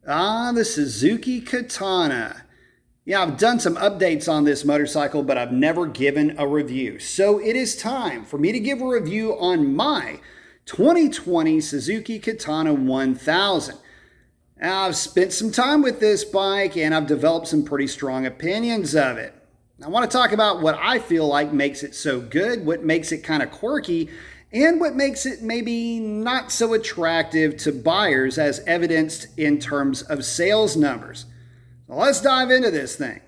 The Suzuki Katana. Yeah, I've done some updates on this motorcycle, but I've never given a review. So it is time for me to give a review on my 2020 Suzuki Katana 1000. Now, I've spent some time with this bike and I've developed some pretty strong opinions of it. I want to talk about what I feel like makes it so good, what makes it kind of quirky, and what makes it maybe not so attractive to buyers as evidenced in terms of sales numbers. So let's dive into this thing.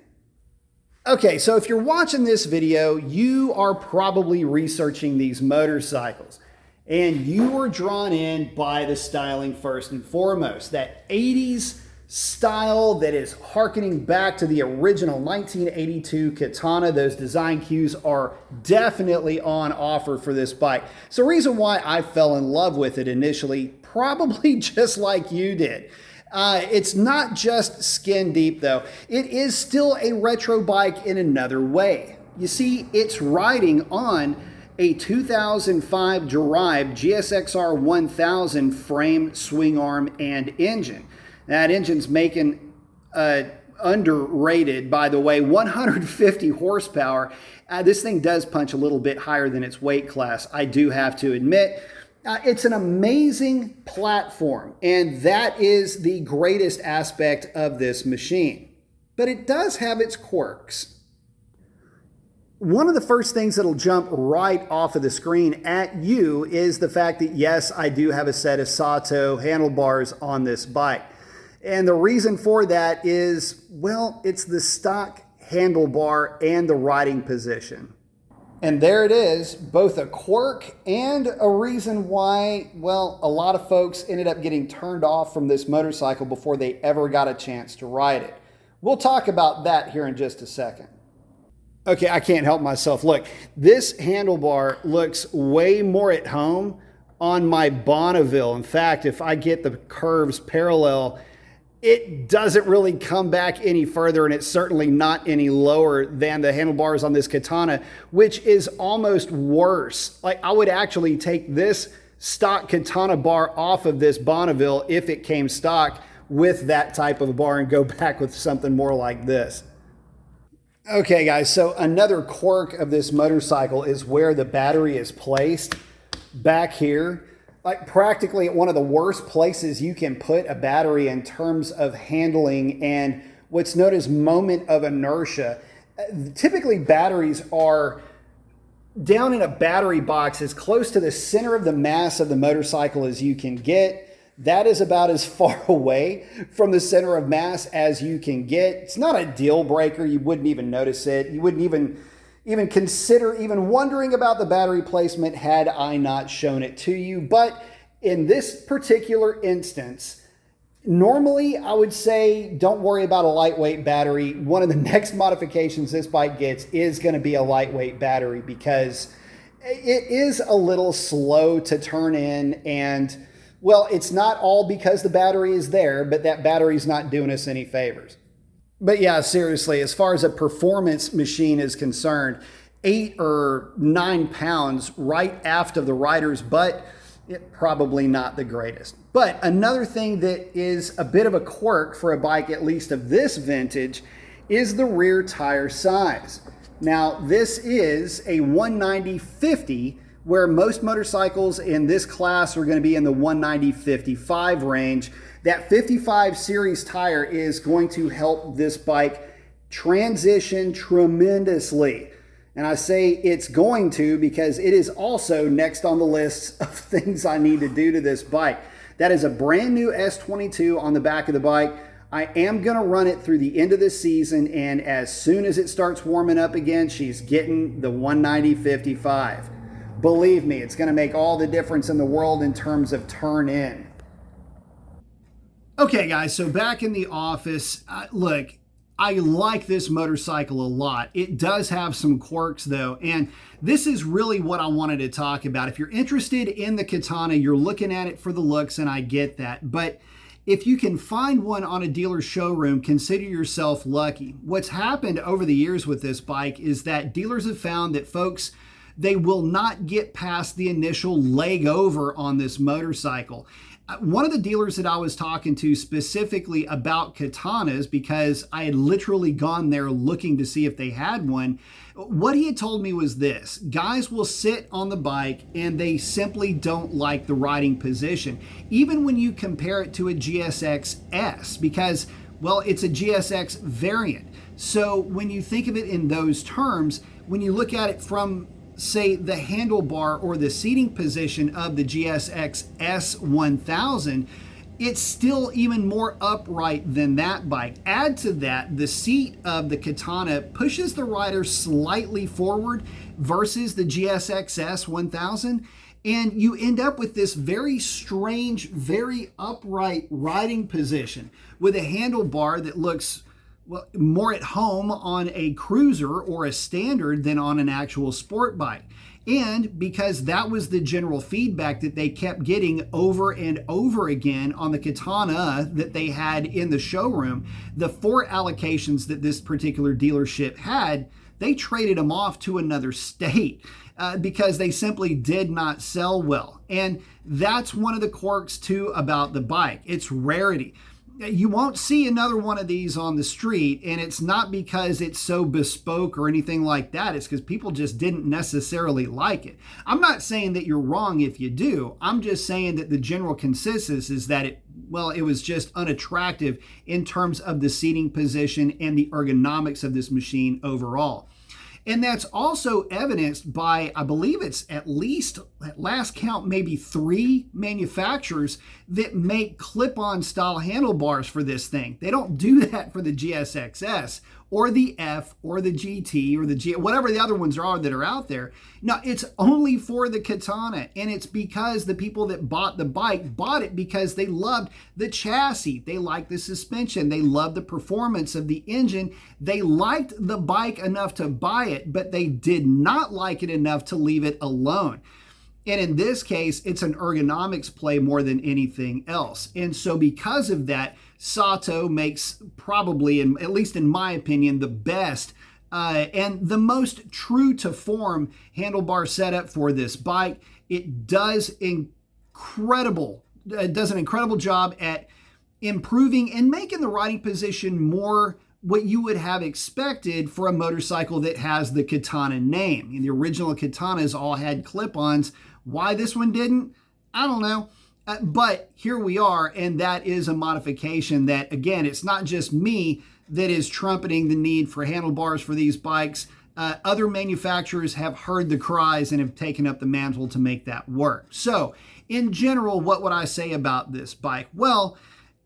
Okay, so if you're watching this video, you are probably researching these motorcycles and you were drawn in by the styling first and foremost. That 80s style that is harkening back to the original 1982 Katana. Those design cues are definitely on offer for this bike. It's the reason why I fell in love with it initially, probably just like you did. It's not just skin deep though. It is still a retro bike in another way. You see, it's riding on a 2005 derived GSXR 1000 frame, swing arm, and engine. That engine's making underrated, by the way, 150 horsepower. This thing does punch a little bit higher than its weight class, I do have to admit. It's an amazing platform, and that is the greatest aspect of this machine. But it does have its quirks. One of the first things that'll jump right off of the screen at you is the fact that, yes, I do have a set of Sato handlebars on this bike. And the reason for that is, well, it's the stock handlebar and the riding position. And there it is, both a quirk and a reason why, well, a lot of folks ended up getting turned off from this motorcycle before they ever got a chance to ride it. We'll talk about that here in just a second. Okay, I can't help myself. Look, this handlebar looks way more at home on my Bonneville. In fact, if I get the curves parallel, it doesn't really come back any further, and it's certainly not any lower than the handlebars on this Katana, which is almost worse. Like, I would actually take this stock Katana bar off of this Bonneville if it came stock with that type of a bar and go back with something more like this. Okay, guys, so another quirk of this motorcycle is where the battery is placed back here. Like practically at one of the worst places you can put a battery in terms of handling and what's known as moment of inertia. Typically batteries are down in a battery box as close to the center of the mass of the motorcycle as you can get. That is about as far away from the center of mass as you can get. It's not a deal breaker. You wouldn't even notice it. You wouldn't even consider even wondering about the battery placement had I not shown it to you. But in this particular instance, normally I would say don't worry about a lightweight battery. One of the next modifications this bike gets is going to be a lightweight battery because it is a little slow to turn in, and well, it's not all because the battery is there, but that battery's not doing us any favors. But yeah, seriously, as far as a performance machine is concerned, 8 or 9 pounds right after the rider's butt, probably not the greatest. But another thing that is a bit of a quirk for a bike, at least of this vintage, is the rear tire size. Now, this is a 190/50, where most motorcycles in this class are going to be in the 190/55 range. That 55 series tire is going to help this bike transition tremendously. And I say it's going to because it is also next on the list of things I need to do to this bike. That is a brand new S22 on the back of the bike. I am going to run it through the end of the season, and as soon as it starts warming up again, she's getting the 190/55. Believe me, it's going to make all the difference in the world in terms of turn in. Okay, guys, so back in the office, look, I like this motorcycle a lot. It does have some quirks, though, and this is really what I wanted to talk about. If you're interested in the Katana, you're looking at it for the looks, and I get that. But if you can find one on a dealer's showroom, consider yourself lucky. What's happened over the years with this bike is that dealers have found that folks, they will not get past the initial leg over on this motorcycle. One of the dealers that I was talking to specifically about Katanas, because I had literally gone there looking to see if they had one, what he had told me was this: guys will sit on the bike and they simply don't like the riding position, even when you compare it to a GSX S, because, well, it's a GSX variant. So when you think of it in those terms, when you look at it from, say, the handlebar or the seating position of the GSX S1000, it's still even more upright than that bike. Add to that, the seat of the Katana pushes the rider slightly forward versus the GSX S1000, and you end up with this very strange, very upright riding position with a handlebar that looks, well, more at home on a cruiser or a standard than on an actual sport bike. And because that was the general feedback that they kept getting over and over again on the Katana that they had in the showroom, the 4 allocations that this particular dealership had, they traded them off to another state because they simply did not sell well. And that's one of the quirks too about the bike. It's rarity. You won't see another one of these on the street, and it's not because it's so bespoke or anything like that. It's because people just didn't necessarily like it. I'm not saying that you're wrong if you do. I'm just saying that the general consensus is that it was just unattractive in terms of the seating position and the ergonomics of this machine overall. And that's also evidenced by, I believe it's at least, at last count, maybe 3 manufacturers that make clip-on style handlebars for this thing. They don't do that for the GSX-S or the F or the GT or the G, whatever the other ones are that are out there. No, it's only for the Katana, and it's because the people that bought the bike bought it because they loved the chassis, they liked the suspension, they loved the performance of the engine, they liked the bike enough to buy it, but they did not like it enough to leave it alone. And in this case, it's an ergonomics play more than anything else. And so because of that, Sato makes probably, at least in my opinion, the best and the most true to form handlebar setup for this bike. It does an incredible job at improving and making the riding position more what you would have expected for a motorcycle that has the Katana name. And the original Katanas all had clip-ons. Why this one didn't, I don't know. But here we are, and that is a modification that, again, it's not just me that is trumpeting the need for handlebars for these bikes. Other manufacturers have heard the cries and have taken up the mantle to make that work. So, in general, what would I say about this bike? Well,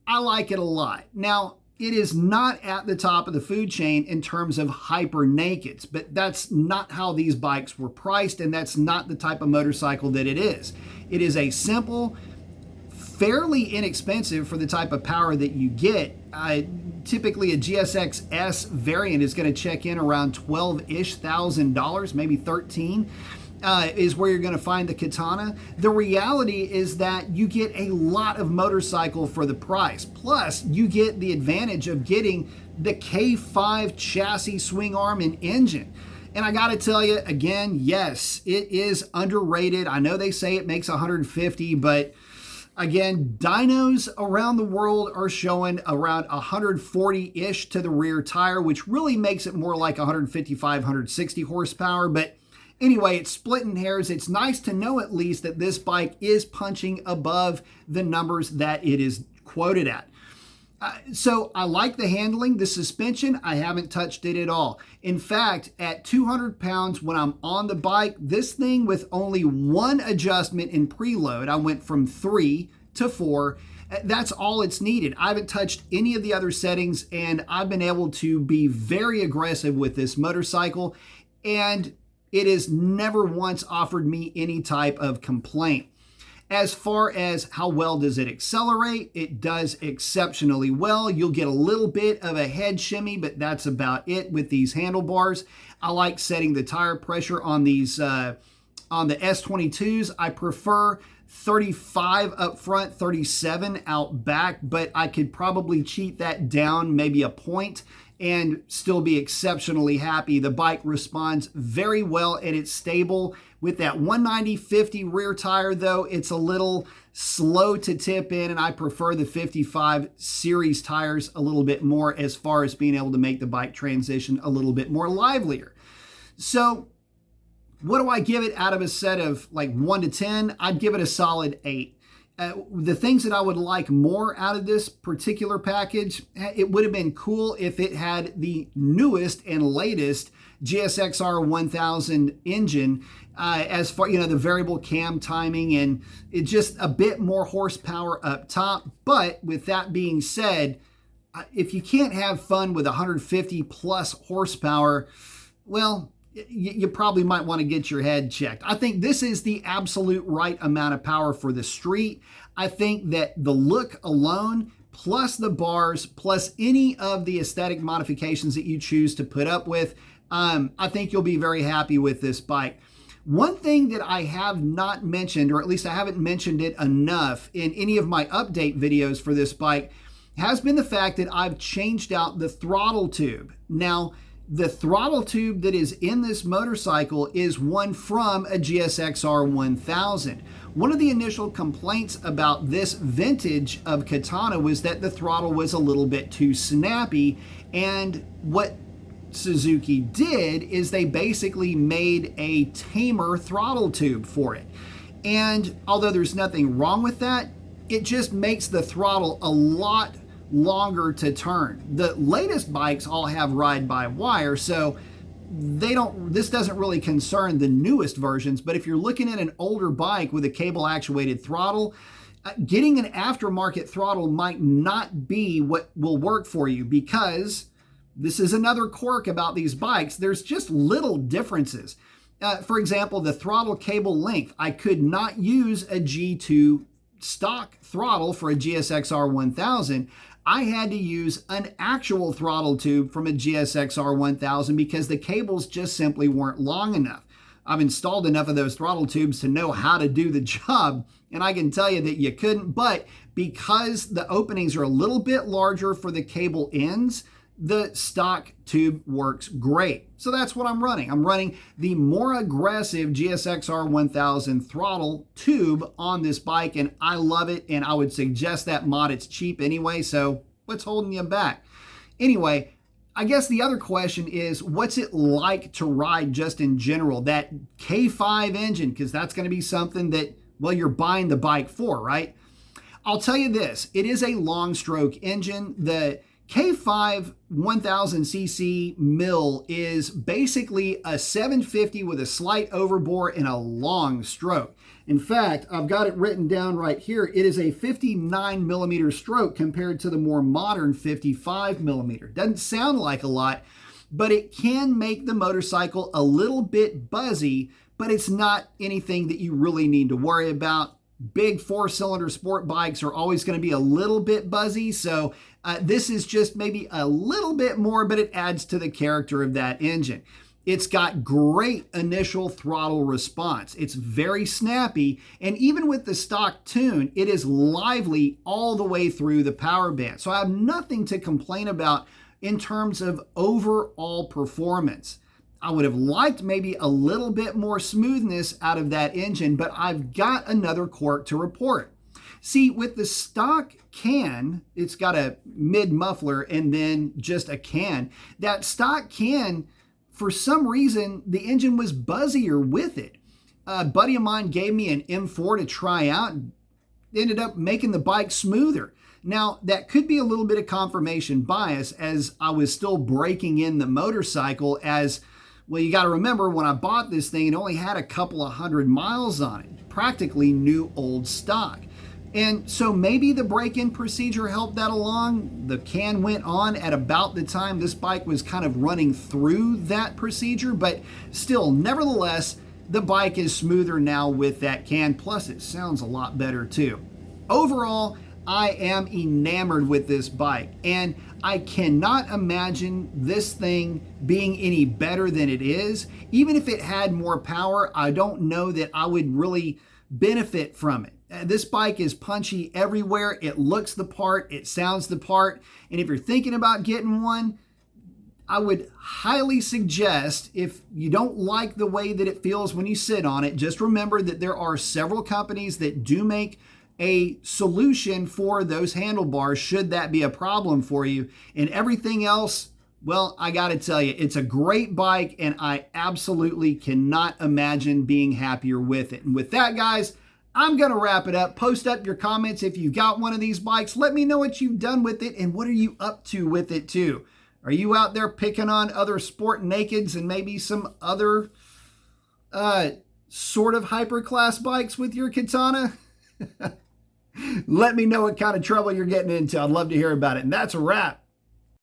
I like it a lot. Now, it is not at the top of the food chain in terms of hyper nakeds, but that's not how these bikes were priced, and that's not the type of motorcycle that it is. It is a simple, fairly inexpensive for the type of power that you get. Typically a GSX S variant is going to check in around $12,000, maybe 13. Is where you're going to find the Katana. The reality is that you get a lot of motorcycle for the price. Plus, you get the advantage of getting the K5 chassis, swing arm, and engine. And I got to tell you, again, yes, it is underrated. I know they say it makes 150, but again, dynos around the world are showing around 140-ish to the rear tire, which really makes it more like 155, 160 horsepower. But anyway, it's splitting hairs. It's nice to know at least that this bike is punching above the numbers that it is quoted at. So I like the handling, the suspension. I haven't touched it at all. In fact, at 200 pounds when I'm on the bike, this thing with only one adjustment in preload, I went from 3 to 4. That's all it's needed. I haven't touched any of the other settings, and I've been able to be very aggressive with this motorcycle, and it has never once offered me any type of complaint. As far as how well does it accelerate, it does exceptionally well. You'll get a little bit of a head shimmy, but that's about it with these handlebars. I like setting the tire pressure on these on the S22s. I prefer 35 up front, 37 out back, but I could probably cheat that down maybe a point and still be exceptionally happy. The bike responds very well and it's stable. With that 190/50 rear tire though, it's a little slow to tip in, and I prefer the 55 series tires a little bit more as far as being able to make the bike transition a little bit more livelier. So what do I give it out of a set of like 1 to 10? I'd give it a solid 8. The things that I would like more out of this particular package, it would have been cool if it had the newest and latest GSX-R 1000 engine, as far, the variable cam timing, and it's just a bit more horsepower up top. But with that being said, if you can't have fun with 150 plus horsepower, well, you probably might want to get your head checked. I think this is the absolute right amount of power for the street. I think that the look alone, plus the bars, plus any of the aesthetic modifications that you choose to put up with, I think you'll be very happy with this bike. One thing that I have not mentioned, or at least I haven't mentioned it enough in any of my update videos for this bike, has been the fact that I've changed out the throttle tube. Now, the throttle tube that is in this motorcycle is one from a GSX-R 1000. One of the initial complaints about this vintage of Katana was that the throttle was a little bit too snappy, and what Suzuki did is they basically made a tamer throttle tube for it. And although there's nothing wrong with that, it just makes the throttle a lot longer to turn. The latest bikes all have ride-by-wire, so this doesn't really concern the newest versions. But if you're looking at an older bike with a cable actuated throttle, getting an aftermarket throttle might not be what will work for you, because this is another quirk about these bikes. There's just little differences. For example, the throttle cable length. I could not use a G2 stock throttle for a GSX-R 1000. I had to use an actual throttle tube from a GSX-R 1000 because the cables just simply weren't long enough. I've installed enough of those throttle tubes to know how to do the job, and I can tell you that you couldn't. But because the openings are a little bit larger for the cable ends, the stock tube works great. So that's what I'm running. I'm running the more aggressive GSX-R 1000 throttle tube on this bike, and I love it, and I would suggest that mod. It's cheap anyway, so what's holding you back? Anyway, I guess the other question is, what's it like to ride just in general? That K5 engine, because that's going to be something that, well, you're buying the bike for, right? I'll tell you this, it is a long stroke engine. The K5 1000cc mill is basically a 750 with a slight overbore and a long stroke. In fact, I've got it written down right here. It is a 59 millimeter stroke compared to the more modern 55 millimeter. Doesn't sound like a lot, but it can make the motorcycle a little bit buzzy, but it's not anything that you really need to worry about. Big 4-cylinder sport bikes are always going to be a little bit buzzy, so this is just maybe a little bit more, but it adds to the character of that engine. It's got great initial throttle response. It's very snappy, and even with the stock tune, it is lively all the way through the power band. So I have nothing to complain about in terms of overall performance. I would have liked maybe a little bit more smoothness out of that engine, but I've got another quirk to report. See, with the stock can, it's got a mid muffler and then just a can. That stock can, for some reason, the engine was buzzier with it. A buddy of mine gave me an M4 to try out and ended up making the bike smoother. Now, that could be a little bit of confirmation bias, as I was still breaking in the motorcycle. As well, you got to remember, when I bought this thing, it only had a couple of 100 miles on it, practically new old stock. And so maybe the break-in procedure helped that along. The can went on at about the time this bike was kind of running through that procedure, but still, nevertheless, the bike is smoother now with that can, plus it sounds a lot better too. Overall, I am enamored with this bike, and I cannot imagine this thing being any better than it is. Even if it had more power, I don't know that I would really benefit from it. This bike is punchy everywhere. It looks the part, it sounds the part. And if you're thinking about getting one, I would highly suggest, if you don't like the way that it feels when you sit on it, just remember that there are several companies that do make a solution for those handlebars should that be a problem for you. And everything else, well, I got to tell you, it's a great bike and I absolutely cannot imagine being happier with it. And with that, guys, I'm going to wrap it up. Post up your comments if you got one of these bikes. Let me know what you've done with it and what are you up to with it too. Are you out there picking on other sport nakeds and maybe some other sort of hyperclass bikes with your Katana? Let me know what kind of trouble you're getting into. I'd love to hear about it. And that's a wrap.